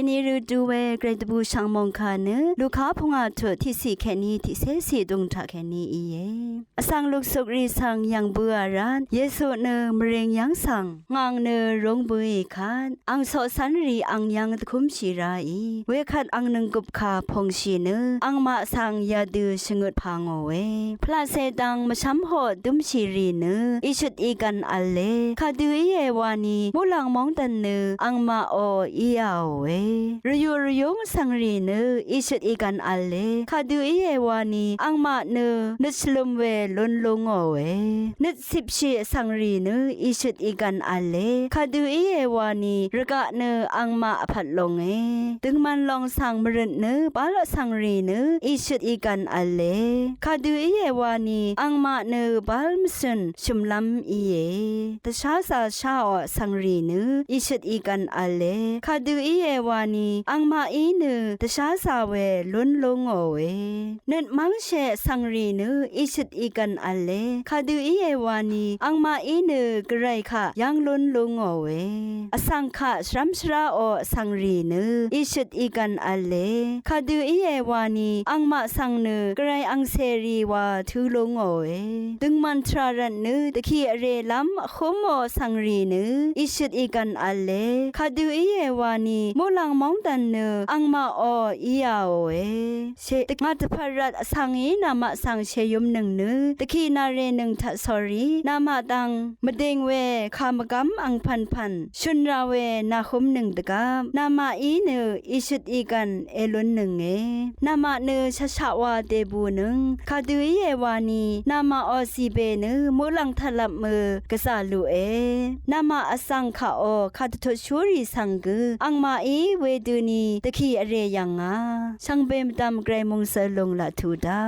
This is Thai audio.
นี้ฤดูเวเกรดบูช่างมองคาเนลูกค้าพงอาเถที่สี่แค่นี้ที่เสสีดงทักแค่นี้อีเยสังลูกสุกรีสังยังเบื่อร้านเยซูเนมเรียงยังสังงางเนรงบุยคันอังโซสันรีอังยังตะคุมชีราอีเวคัดอังนึงกุบคาพงชีเนอังมาสังยาดือชงุดพังเอาเวพลาเซดังมาช้ำหอดุมชีรีเนอิชุดอีกันอัลเลคาดือเยวานีมุลังมองตันเนอังมาโออียาวเวรยูรยงสังรีเนอิชุดอีกันอัลเลคาดือเยวานีอังมาเนนึชลุมเวลุนลงเอาเวนึดสิบชีสังรีเนอิชุดอีกันอัลเลคาดือเยวานีรกะเนอังมาผัดลงตึงมันลองสังมรนเนบาลสังรีเนอิชุดอีกันอัลเลคาดือเยวานีอังมาเนบาลมสุนชุมลัมอีเยตชาซาชาอสังรีเนอิชุดอีกันอัลเลคาดือเยวานีอังมาอีเนตชาซาเวลุนลงเอาเวนึดมังเชสังรีเนอิชุดอีกันอัลเลคาดือเยวานีอังมาอีเนกไรค่ะยังลุนลงเอาเวอสังขะชรัมชราอสังรีเนอิชุดอีกันอัลเลคาดือเยวานีอังมาสังเนกไรอังเซรีวาทูลงเอาเวตึงมันทรารันเนตะคีเรลัมขมอสังรีเนอิชุดอีกันอัลเลคาดือเยวานีโมลังมองตันเนอังมาออียาวเวเชตงัดพรัดสังอีนามาสังเชยุมหนึ่งเนตะคีนาเรหนึ่งทัสอรีนามาตังมะเดงเวคามกัมอังพันชุนราเวนาคมหนึ่งตะกามนามาอีเนอิชุดอีกันเอลุนหนึ่งนามาเนชะชะวาเตบูหนึ่งคาดือเยวานีนามาอซีเบเนโมลังทลับมือกะซาลูนามาอสังขะอคาตทชูรีสังกอังมาอีเวดูนีตะคีอเรยังงาช่างเบมตามไกรมงเสลงละทูดา